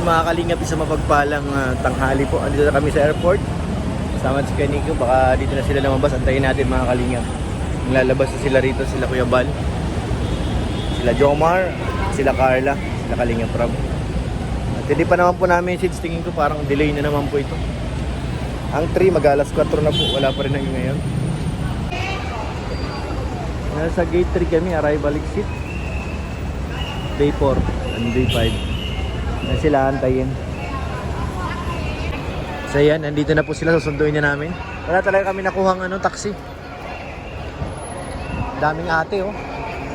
mga kalingap, isang mapagpalang tanghali po. Andito na kami sa airport. Kasama si Kaniko, baka dito na sila lumabas. Antayin natin mga kalingap. Lalabas na sila rito, sila Kuya Bal, sila Jomar, sila Carla, sila Kalingap Rob. At hindi pa naman po namin message, tingin ko parang delay na naman po ito. Ang 3 mag-alas 4 na po, wala pa rin hanggang ngayon. Nasa gate 3 kami, arrival exit. Day 4 and day 5. Na sila antayin. So yan, nandito na po sila, susunduin niya namin. Wala talaga kami nakuhang taxi. Daming ate oh.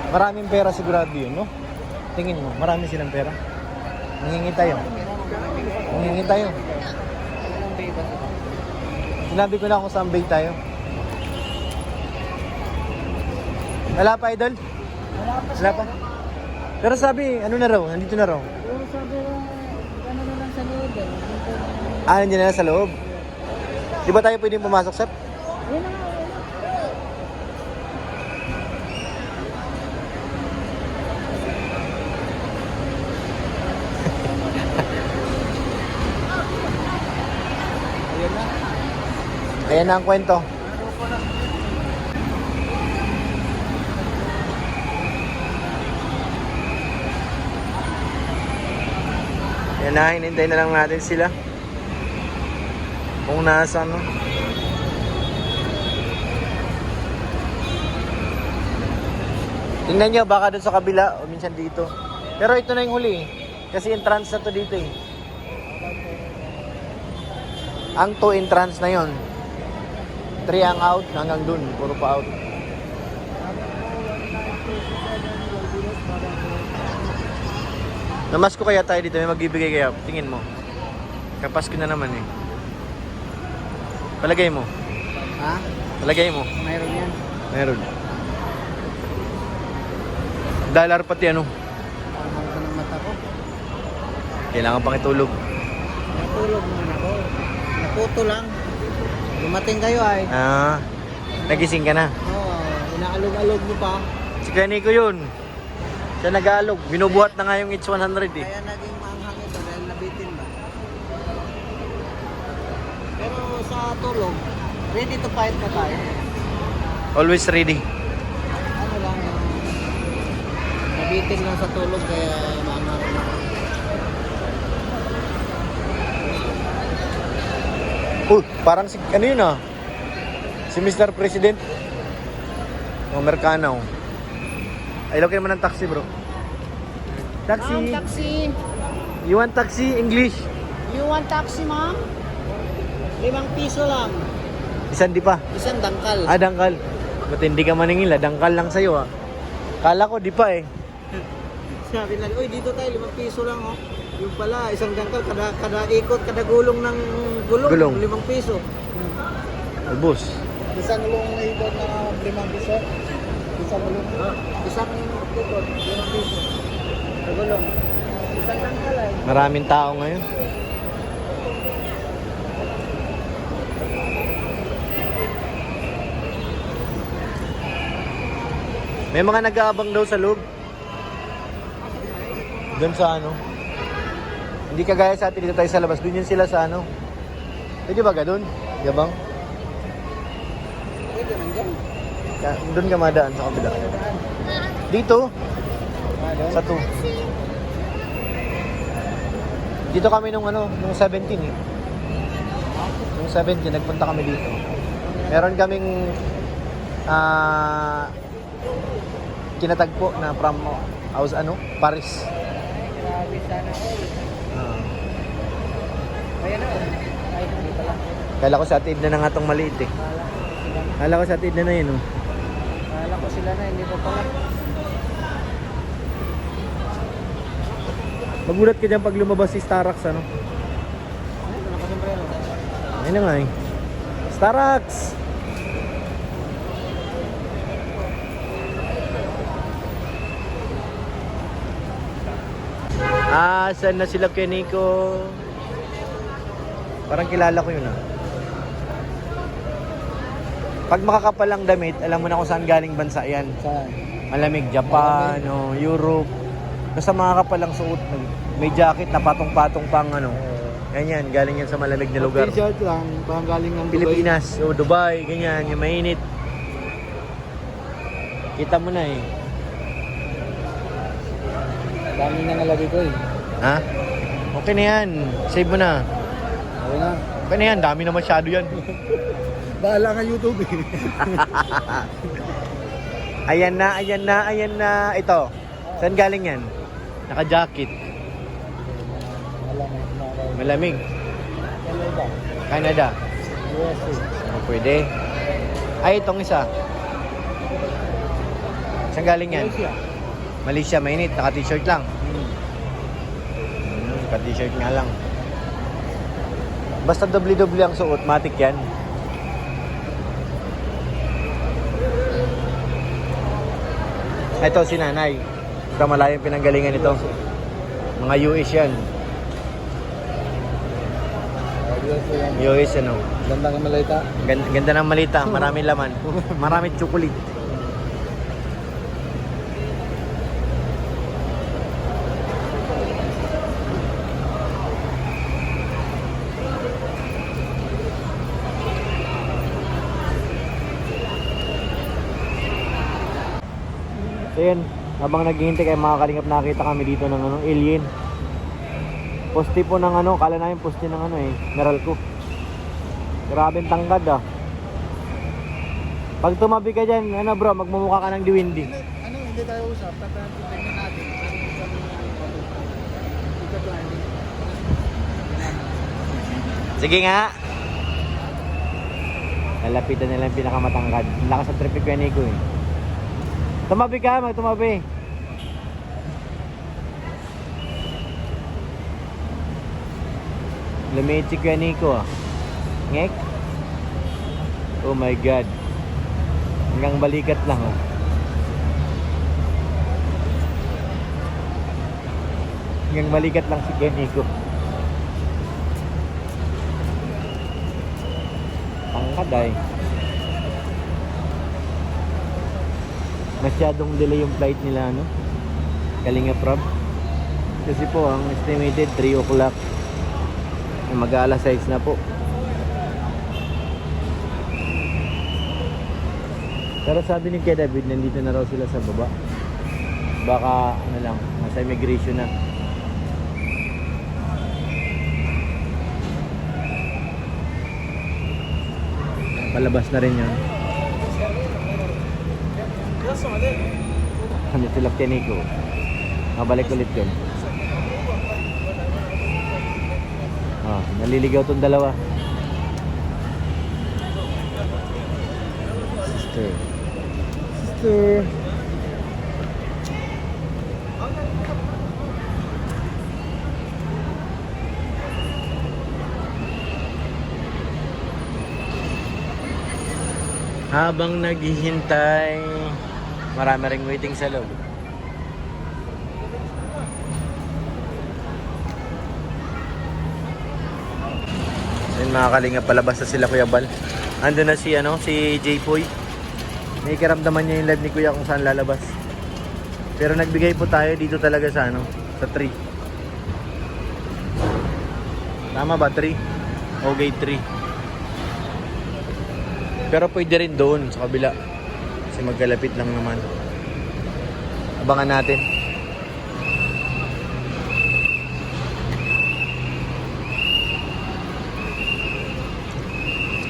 Maraming pera sigurado yun, no? Tingin mo, marami silang pera. Nangingi tayo. Nangingi tayo. Sinabi ko na kung saan bay tayo. Wala pa, idol? Wala pa. Pero sabi, ano na raw? Nandito na raw. Pero sabi ano na lang sa loob eh. Nandiyan na sa loob. Di ba tayo pwedeng pumasok, Sep? Ayun na nga. Ayan na ang kwento. Ayan na, hinintay na lang natin sila. Kung nasa ano. Tingnan nyo, baka doon sa kabila o minsan dito. Pero ito na yung huli. Kasi entrance na to dito eh. Ang 2 entrance na yon. 3 ang out, hanggang dun, puro pa out. Namas ko kaya tayo dito, may magbibigay kaya, tingin mo. Kapas ko na naman eh. Palagay mo. Ha? Palagay mo. Mayroon yan. Meron. Dollar pati ano. Parang ko ng mata ko. Kailangan pang itulog. Natulog naman ako. Naputo lang. Dumating kayo ay. Nagising ka na. Oo, inaalog-alog mo pa. Si Kaniko yun. Siya nag-aalog. Binubuhat na nga yung H100 eh. Kaya naging maanghang ito dahil nabitin ba? Pero sa tulog, ready to fight na tayo. Always ready. Ano lang, nabitin lang sa tulog kaya maanghang na. Parang si, ano yun si Mr. President. Amerikano. Ay, laki naman ng taxi bro. Taxi. Ma'am, taxi. You want taxi? English? You want taxi, ma'am? 5 piso lang. Isang di pa. Isang dangkal. Dangkal. Ba't hindi ka maningil Dangkal lang sa'yo Kala ko di pa eh. Sabi na, uy, dito tayo, 5 piso lang oh. Yung pala, isang dangkal, kada ikot, kada gulong ng gulong. 5 piso. Ubus. Isang gulong na ikot na 5 piso. Isang gulong. Isang ikot, 5 piso. Sa gulong. Isang dangkal ay. Maraming tao ngayon. May mga nag-aabang daw sa loob. Doon sa Hindi kagaya sa atin dito tayo sa labas. Doon yun sila sa Pwede ba doon? Yabang? Pwede man dyan. Doon ka madaan sa kabila. Dito? Sa 2. Dito kami nung 17 eh. Nung 17, nagpunta kami dito. Meron kaming kinatagpo na from Paris. Grabe sana all. Kaya na oh. Ay, hindi pala. Kala ko sa Atid na nga itong maliit eh. Kala ko sa Atid na yun Kala ko sila na, hindi pa pala. Magulat ka dyan pag lumabas si Starax Ay, nakasumbrero. Ayun na nga eh. Starax! Saan na sila Kaniko? Parang kilala ko yun Pag makakapalang damit, alam mo na kung saan galing bansa yan. Saan? Malamig, Japan, o Europe. Basta makakapalang suot. may jacket na patong-patong pang ano. Ganyan, galing yan sa malamig na lugar. T-shirt lang, parang galing ng Dubai. Pilipinas, o Dubai, ganyan, yung mainit. Kita mo na eh. Dami na nalagay ko eh. Ha? Okay na yan. Save mo na. Okay na. Okay na yan, dami na masyado yan. Bahala nga YouTube eh. Ayan na, ayan na, ayan na. Ito, saan galing yan? Naka-jacket. Malamig. Canada. Canada. USA. Oh, pwede. Ay, itong isa. Saan galing yan? Malaysia. Malaysia, mainit. Naka-t-shirt lang. Naka-t-shirt nga lang. Basta doble-doble ang suot, matik yan. Ito si nanay. Ito malayong pinanggalingan ito. Mga US yan. USA yan. US ano. Ganda ng malita. Ganda ng malita. Maraming laman. Maraming chocolate. So yan, habang naghihintay kayo mga kalingap, nakita kami dito ng ano, alien. Poste po ng ano, kala namin poste ng ano eh, Meralco. Grabeng tangkad ah. Pag tumabi ka dyan, ano bro, magmumukha ka ng diwindi. Ano, hindi tayo usap. Tingnan natin. Sige nga. Lalapitan nila yung pinakamatangkad. Ang lakas sa traffic ko Nico eh. Tumabi ka, magtumabi. Lumiit si Kuya Nico ah. Ngek? Oh my God. Hanggang balikat lang oh. Hanggang balikat lang si Kuya Nico. Tangkad ay. Masyadong delay yung flight nila no? Kalinga Prab. Kasi po ang estimated 3 o'clock. Mag-aalas 6 na po. Pero sabi ni Kuya David, nandito na raw sila sa baba. Baka ano lang, nasa immigration na. Palabas na rin yun. Ano sila Kuya Nico? Mabalik ulit yun. Naliligaw tong dalawa. Sister. Habang naghihintay, marami ring waiting sa loob. Ayun mga kalinga, palabas na sila Kuya Bal. Ando na si si J-Poy. May karamdaman niya yung live ni Kuya kung saan lalabas. Pero nagbigay po tayo dito talaga sa sa 3. Tama ba 3? O gate 3. Pero pwede rin doon sa kabila. Kasi magkalapit lang naman. Abangan natin.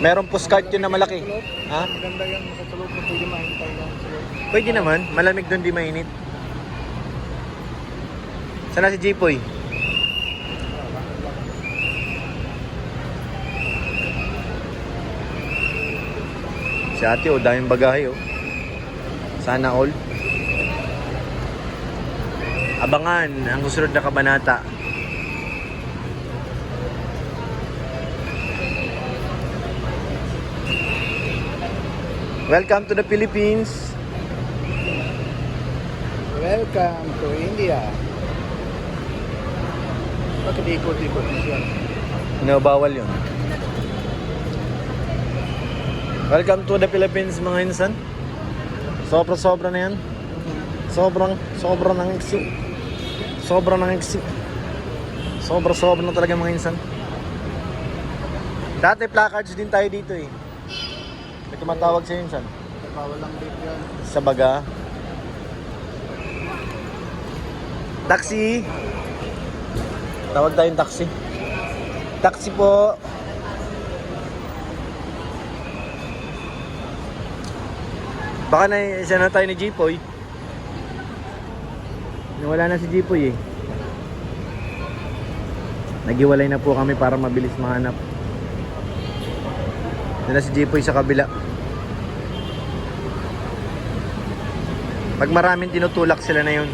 Merong postcard yun na malaki. Ha? Maganda yan sa tulog mo. Pwede mahintay lang sa tulog. Pwede naman. Malamig doon, di mainit. Sana si J-Poy? Si ate, daming bagahe Sana all. Abangan ang susunod na kabanata. Welcome to the Philippines. Welcome to India. Bakit ikot-ikot na siya? No, bawal yun. Welcome to the Philippines mga insan. Sobra na yan. Sobrang nang iksi. Sobra-sobra na talaga mga insan. Dati placards din tayo dito eh. May tumatawag sa'yo insan. Bawal lang dito yan. Sa baga. Taxi! Tawag tayong taxi. Taxi po! Baka na isa na tayo ni Jipoy. Wala na si Jipoy eh. Nagiwalay na po kami para mabilis mahanap. Nila si Jipoy sa kabila. Pag maraming tinutulak sila na yun.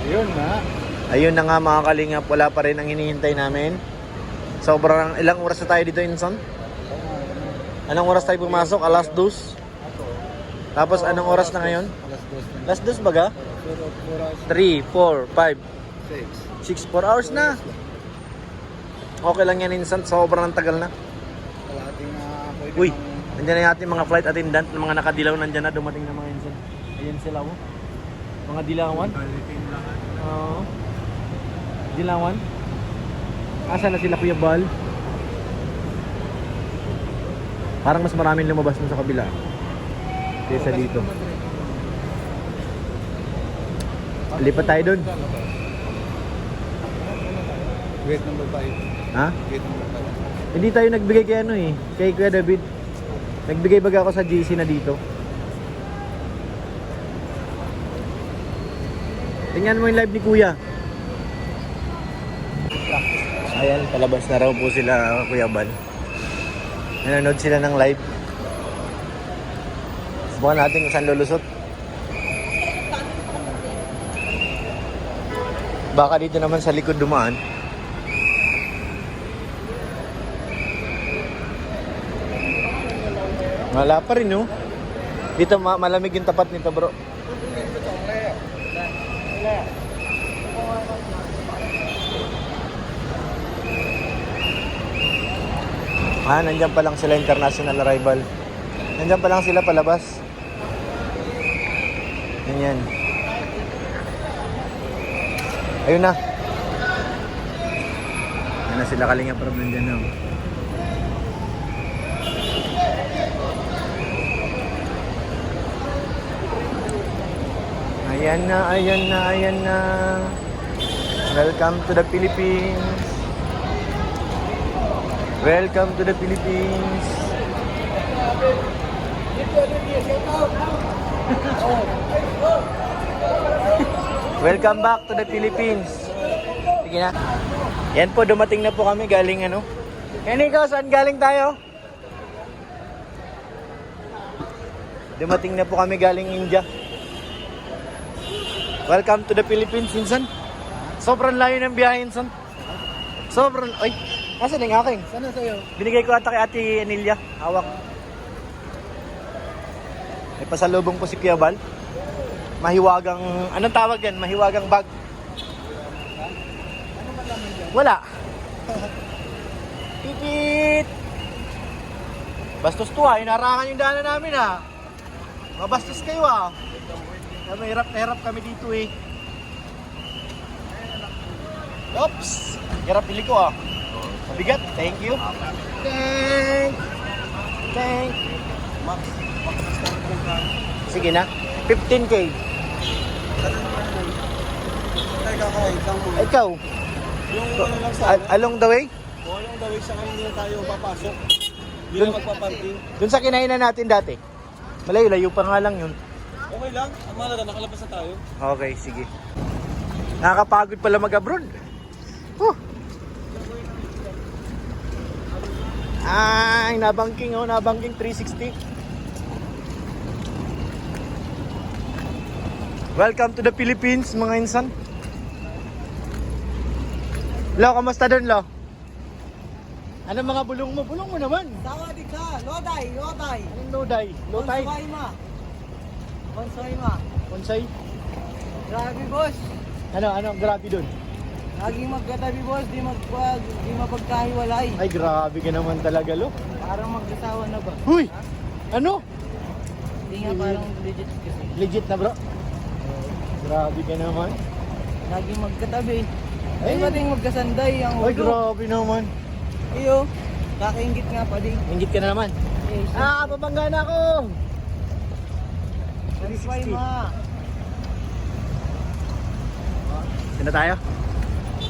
Yun na. Ayun na nga mga kalingap, wala pa rin ang hinihintay namin. Sobrang ilang oras na tayo dito, Inson? Anong oras tayo pumasok? Alas 2. Tapos anong oras na ngayon? Alas 2 na. Alas 2 baga? Pero 4 hours. 3, 4, 5, 6. 4 hours na. Okay lang yan, Inson. Sobrang tagal na. Kalating pwede Uy, mang- nandiyan na yung ating mga flight attendant, mga nakadilaw nandiyan na, dumating na mga Inson. Ayan sila mo. Mga dilawan. Oo. Dilawan. Asa na sila Kuya Bal? Parang mas maraming lumabas dun sa kabila kaysa dito. Lipat tayo dun. Gate number 5. Ha? Gate number 5. Hindi tayo nagbigay kay ano eh, kay Kuya David. Nagbigay baga ako sa GC na dito. Tingnan mo yung live ni Kuya. Ayan, palabas na raw po sila Kuya Bal. Nanonood sila ng live. Subukan natin kung saan lulusot. Baka dito naman sa likod dumaan. Wala pa rin, no? Dito malamig yung tapat nito, bro. Nandyan pa lang sila international arrival. Nandyan pa lang sila palabas. Ganyan. Ayun na. Ayun na sila Kalinga Prab nandyan na. Ayan na, ayan na, ayan na. Welcome to the Philippines. Welcome to the Philippines. Welcome back to the Philippines. Sige na. Yan po, dumating na po kami galing ano. Keniko, saan galing tayo? Dumating na po kami galing India. Welcome to the Philippines, Insan. Sobrang layo ng biyahe, Insan. Sobrang, ay, asan yung akin? Sana sa'yo? Binigay ko ata kay Ate Anilia. Hawak. May pasalubong po si Kuya Bal. Mahiwagang, anong tawag yan? Mahiwagang bag. Ano ba naman dyan? Wala. Pipit! Bastos to ha. Inarangan yung daanan namin ha. Mabastos kayo ha. Hirap na hirap kami dito eh. Oops! Hirap pili ko ha. Mabigat. Thank you. Thank. Sige na. 15K. Ikaw? Yung ano lang sa Along the way? kung anong dawig sa kanila na tayo papasok. Hindi Dun- na magpaparking. Dun sa kinainan natin dati. Malayo-layo pa nga lang yun. Okay lang. Ang mahalaga, nakalabas na tayo. Okay, sige. Nakakapagod pala mag-abroad. Ay, nabangking oh, nabangking 360. Welcome to the Philippines, mga insan. Lo, kamusta doon, Lo? Ano mga bulong mo? Bulong mo naman. Sawadee ka, Loday, Loday. Anong Loday? Lotay? Konsuay ma. Konsuay ma. Konsay? Grabe boss. Ano, grabe dun? Laging magkatabi boss, di mapagkahiwalay. Ay, grabe ka naman talaga, lo. Parang mag-asawa na ba? Huy! Ano? Hindi nga parang legit kasi. Legit na, bro. Grabe ka naman. Laging magkatabi. Ay. Ay, bating magkasanday ang Ay, ulo. grabe naman. Iyo, kakaingit nga pa din. Ingit ka na naman. Yes. Babangga na ako! Satisfy ma. Sino tayo?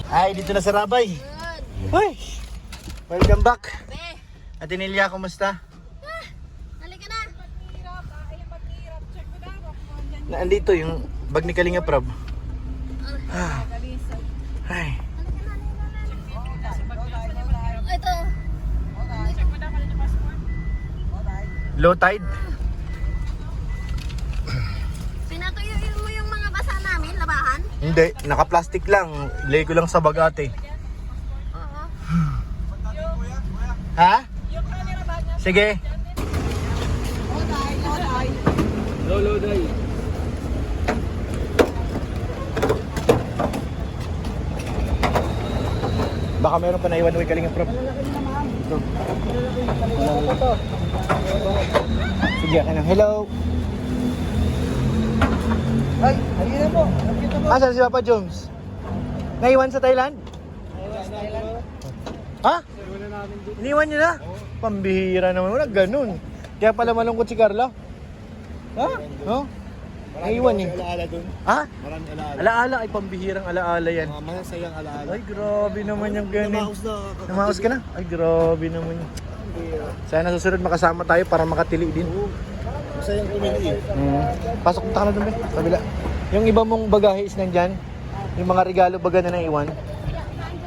Ay, dito na sa Rabay. Uy! Welcome back. Ate Nelia, kumusta? Halika na. Naandito yung bag ni Kalinga Prab. Ay. Ito. Low tide? Pinatuyuin mo yung mga basa namin, labahan? Hindi, naka-plastic lang. Lay ko lang sa bag ate. Oo. Ha? Sige. Lolo day. Baka meron pa na iwan kay Kalinga Prab. Ito. Sige, ano? Hello. Ay, ayun na po. Nakita po. Asan si Papa Jones? Naiwan sa Thailand? Ha? Iniwan niyo na? Pambihira naman. Wala ganun. Kaya pala malungkot si Carla. Ha? No? Naiwan eh. Alaala dun. Ha? Marami alaala. Alaala ay pambihirang alaala yan. Mga masasayang alaala. Ay grabe naman yung ganun. Namaos na. Namaos ka na? Ay grabe naman yun. Sana susunod makasama tayo para makatili din. Masayang kumili eh. Pasok punta ka na dun, be. Kabila. Yung iba mong bagahe is nandyan. Yung mga regalo baga na naiwan.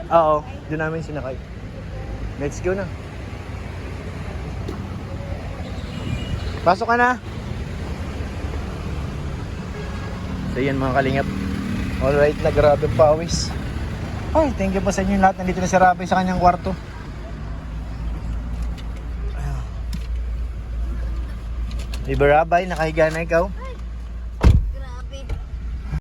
Oo, doon namin sinakay. Let's go na. Pasok ka na. So yan mga kalingap. Alright na, grabe ang pawis. Ay, thank you po sa inyo lahat. Nandito na si Rabay sa kanyang kwarto. Diba Rabay, nakahiga na ikaw?